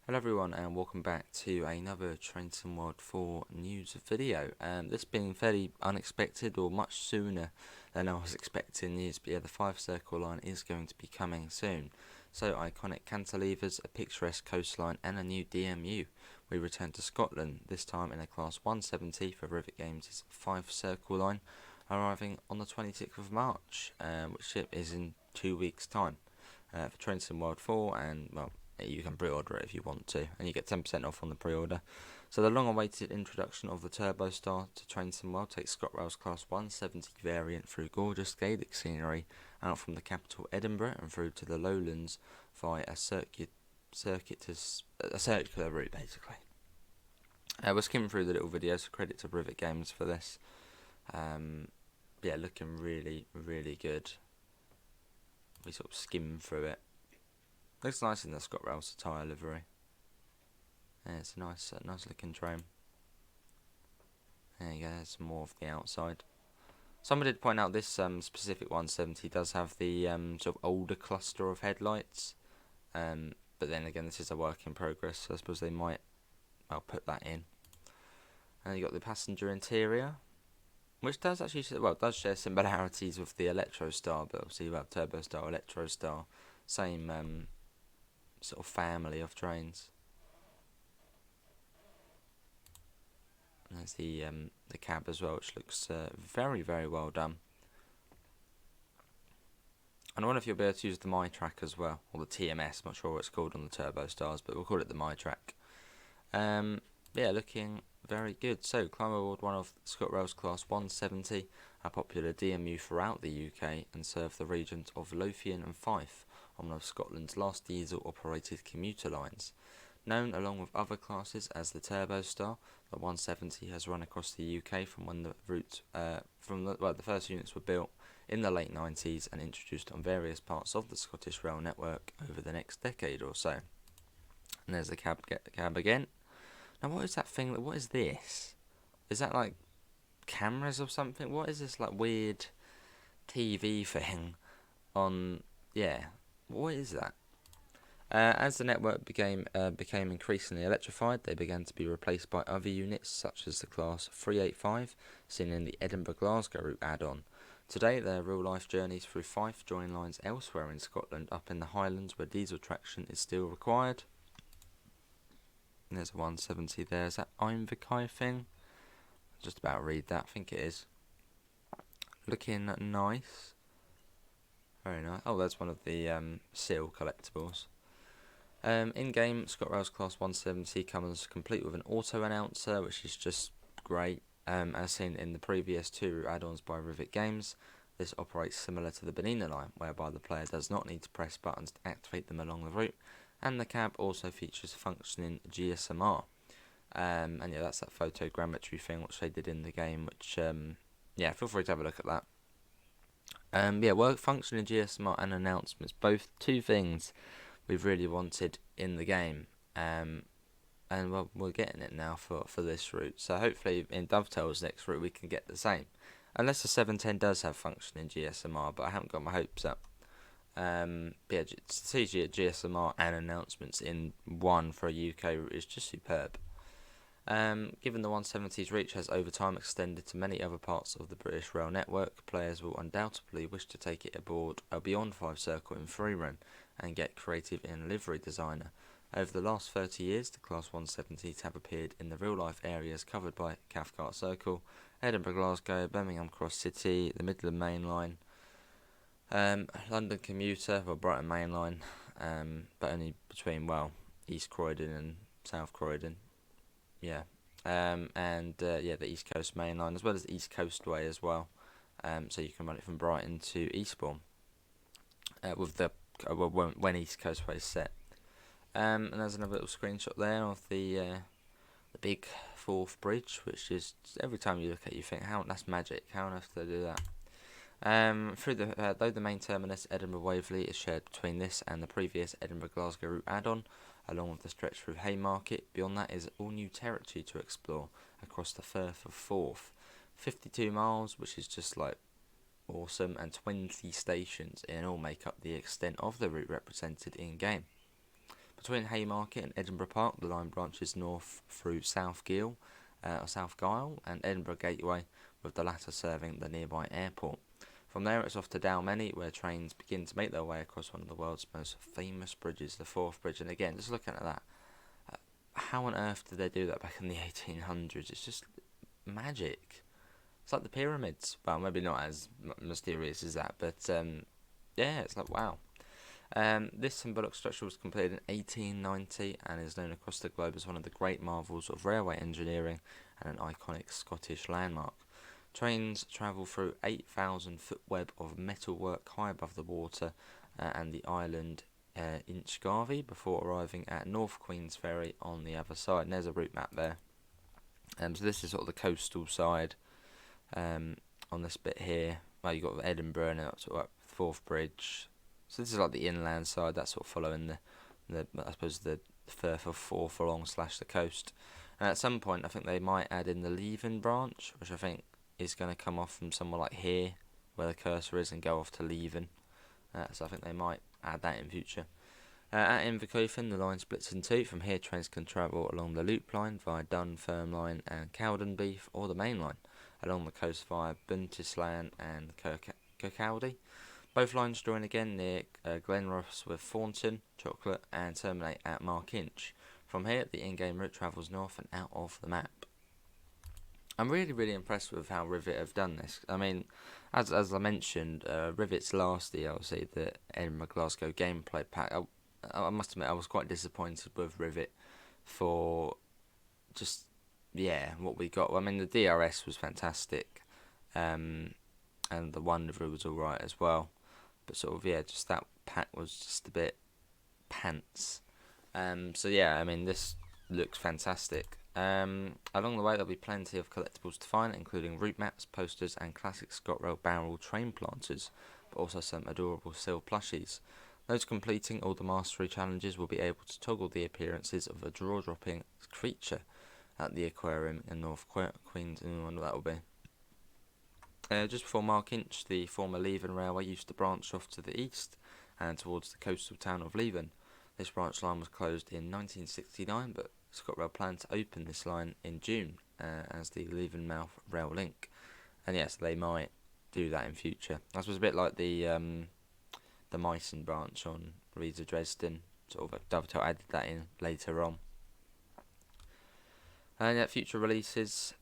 Hello everyone and welcome back to another Train Sim World 4 news video. This being fairly unexpected or much sooner than I was expecting news, but yeah, the Fife Circle Line is going to be coming soon. So iconic cantilevers, a picturesque coastline and a new DMU. We return to Scotland, this time in a Class 170 for Rivet Games' Fife Circle Line, arriving on the 26th of March, which is in 2 weeks time. For Train Sim World 4 and, well, you can pre-order it if you want to, and you get 10% off on the pre-order. So the long-awaited introduction of the Turbostar to Train Sim World takes ScotRail's Class 170 variant through gorgeous Gaelic scenery out from the capital Edinburgh and through to the lowlands via a circular route, basically. We're skimming through the little video, so credit to Rivet Games for this. Yeah, looking really, really good. We sort of skim through it. Looks nice in the ScotRail's tyre livery. Yeah, it's a nice looking train. There you go, there's some more of the outside. Someone did point out this specific 170 does have the sort of older cluster of headlights. But then again, this is a work in progress, so I suppose they might, well, put that in. And you got the passenger interior, which does actually, does share similarities with the Electrostar, but obviously you have Turbostar, Electrostar, same sort of family of trains. And there's the cab as well, which looks very, very well done. And I wonder if you'll be able to use the MyTrack as well, or the TMS. I'm not sure what it's called on the Turbostars, but we'll call it the MyTrack. Yeah, looking very good. So, climb aboard one of ScotRail's Class 170, a popular DMU throughout the UK, and serve the regions of Lothian and Fife on one of Scotland's last diesel-operated commuter lines. Known along with other classes as the Turbostar, the 170 has run across the UK from when the route the first units were built in the late 90s and introduced on various parts of the Scottish rail network over the next decade or so. And there's the cab again. Now, what is that thing? What is this? Is that like cameras or something? What is this like weird TV thing on? Yeah, what is that? As the network became increasingly electrified, they began to be replaced by other units such as the Class 385, seen in the Edinburgh-Glasgow route add-on. Today, their real-life journeys through Fife join lines elsewhere in Scotland, up in the Highlands where diesel traction is still required. And there's a 170 there. Is that Inverkay thing? Just about read that. I think it is. Looking nice. Very nice. Oh, there's one of the seal collectibles. In-game, ScotRail's Class 170 comes complete with an auto announcer, which is just great. As seen in the previous two add-ons by Rivet Games, this operates similar to the Bernina line, whereby the player does not need to press buttons to activate them along the route, and the cab also features functioning GSMR. And yeah, that's that photogrammetry thing which they did in the game, which, yeah, feel free to have a look at that. Yeah, functioning GSMR and announcements, both two things we've really wanted in the game, and well, we're getting it now for this route. So hopefully in Dovetail's next route we can get the same, unless the 710 does have functioning GSMR, but I haven't got my hopes up. But yeah, CG at GSMR and announcements in one for a UK route is just superb. Given the 170's reach has over time extended to many other parts of the British rail network, players will undoubtedly wish to take it aboard beyond Fife Circle in free run and get creative in livery designer. Over the last 30 years, the Class 170s have appeared in the real-life areas covered by Cathcart Circle, Edinburgh Glasgow, Birmingham Cross City, the Midland Main Line, London Commuter, or Brighton Main Line, but only between, East Croydon and South Croydon. Yeah. Yeah, the East Coast Main Line, as well as the East Coast Way as well. So you can run it from Brighton to Eastbourne with the when East Coast Way is set. And there's another little screenshot there of the big Forth Bridge, which is every time you look at it, you think, that's magic. How on earth did they do that? Though the main terminus, Edinburgh Waverley, is shared between this and the previous Edinburgh Glasgow route add-on, along with the stretch through Haymarket. Beyond that is all new territory to explore across the Firth of Forth. 52 miles, which is just like awesome, and 20 stations in all make up the extent of the route represented in game. Between Haymarket and Edinburgh Park, the line branches north through South Gyle, or South Gyle, and Edinburgh Gateway, with the latter serving the nearby airport. From there it's off to Dalmeny, where trains begin to make their way across one of the world's most famous bridges, the Forth Bridge. And again, just looking at that, how on earth did they do that back in the 1800s? It's just magic. It's like the pyramids. Well, maybe not as mysterious as that, but yeah, it's like, wow. This symbolic structure was completed in 1890 and is known across the globe as one of the great marvels of railway engineering and an iconic Scottish landmark. Trains travel through 8,000-foot web of metalwork high above the water and the island Inchgarvey before arriving at North Queen's Ferry on the other side. And there's a route map there. So this is sort of the coastal side on this bit here. Well, you've got Edinburgh and sort of like Forth Bridge. So this is like the inland side. That's sort of following the I suppose the Firth of Forth along / the coast. And at some point, I think they might add in the Leven branch, which I think is going to come off from somewhere like here, where the cursor is, and go off to Leven. So I think they might add that in future. At Invercoven, the line splits in two. From here, trains can travel along the Loop Line via Dunfermline and Cowdenbeath, or the main line along the coast via Buntislan and Kirkcaldy. Both lines join again near Glenross with Thornton, Chocolate, and terminate at Markinch. From here, the in-game route travels north and out of the map. I'm really, really impressed with how Rivet have done this. I mean, as I mentioned, Rivet's last DLC, the Edinburgh Glasgow gameplay pack, I must admit I was quite disappointed with Rivet for just, yeah, what we got. I mean, the DRS was fantastic, and the Wanderer was alright as well. But sort of, yeah, just that pack was just a bit pants. So yeah, I mean, this looks fantastic. Along the way, there'll be plenty of collectibles to find, including route maps, posters, and classic ScotRail barrel train planters, but also some adorable seal plushies. Those completing all the mastery challenges will be able to toggle the appearances of a draw-dropping creature at the aquarium in North Queens. I wonder what that will be. Just before Markinch, the former Leven Railway used to branch off to the east and towards the coastal town of Leven. This branch line was closed in 1969, but ScotRail planned to open this line in June as the Levenmouth Rail Link. And yes, they might do that in future. That was a bit like the Meissen branch on Leeds of Dresden. Sort of Dovetail added that in later on. And yeah, future releases.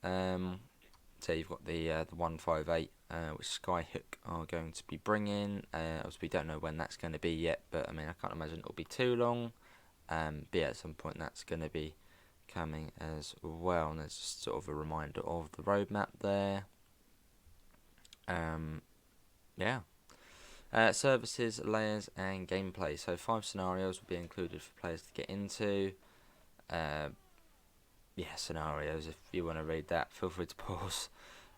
So you've got the 158, which Skyhook are going to be bringing. Obviously, we don't know when that's going to be yet, but I mean, I can't imagine it'll be too long. But yeah, at some point that's going to be coming as well. And there's just sort of a reminder of the roadmap there. Yeah. Services, layers, and gameplay. So 5 scenarios will be included for players to get into. Yeah, scenarios. If you want to read that, feel free to pause.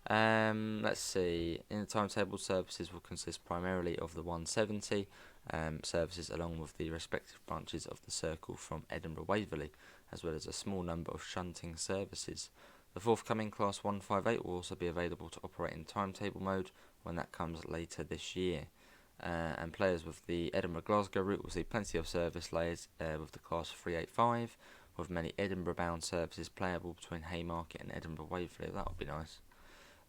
Let's see. In the timetable, services will consist primarily of the 170 services, along with the respective branches of the circle from Edinburgh Waverley, as well as a small number of shunting services. The forthcoming Class 158 will also be available to operate in timetable mode when that comes later this year. And players with the Edinburgh Glasgow route will see plenty of service layers with the Class 385, with many Edinburgh-bound services playable between Haymarket and Edinburgh Waverley. That would be nice.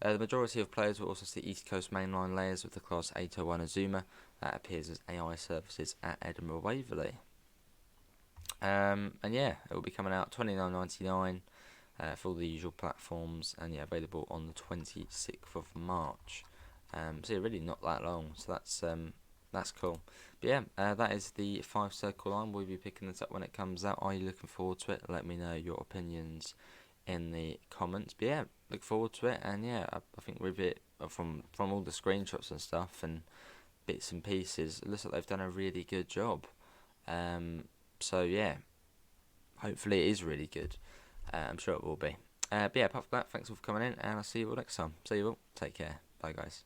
The majority of players will also see East Coast mainline layers with the Class 801 Azuma that appears as AI services at Edinburgh Waverley. And yeah, it will be coming out $29.99 for all the usual platforms, and yeah, available on the 26th of March. So yeah, really not that long. So that's cool. But yeah, that is the Fife Circle Line. We'll be picking this up when it comes out. Are you looking forward to it? Let me know your opinions in the comments. But yeah, look forward to it. And yeah, I think with it, from all the screenshots and stuff and bits and pieces, it looks like they've done a really good job. So yeah, hopefully it is really good. I'm sure it will be. But yeah, apart from that, thanks all for coming in, and I'll see you all next time. See you all. Take care. Bye, guys.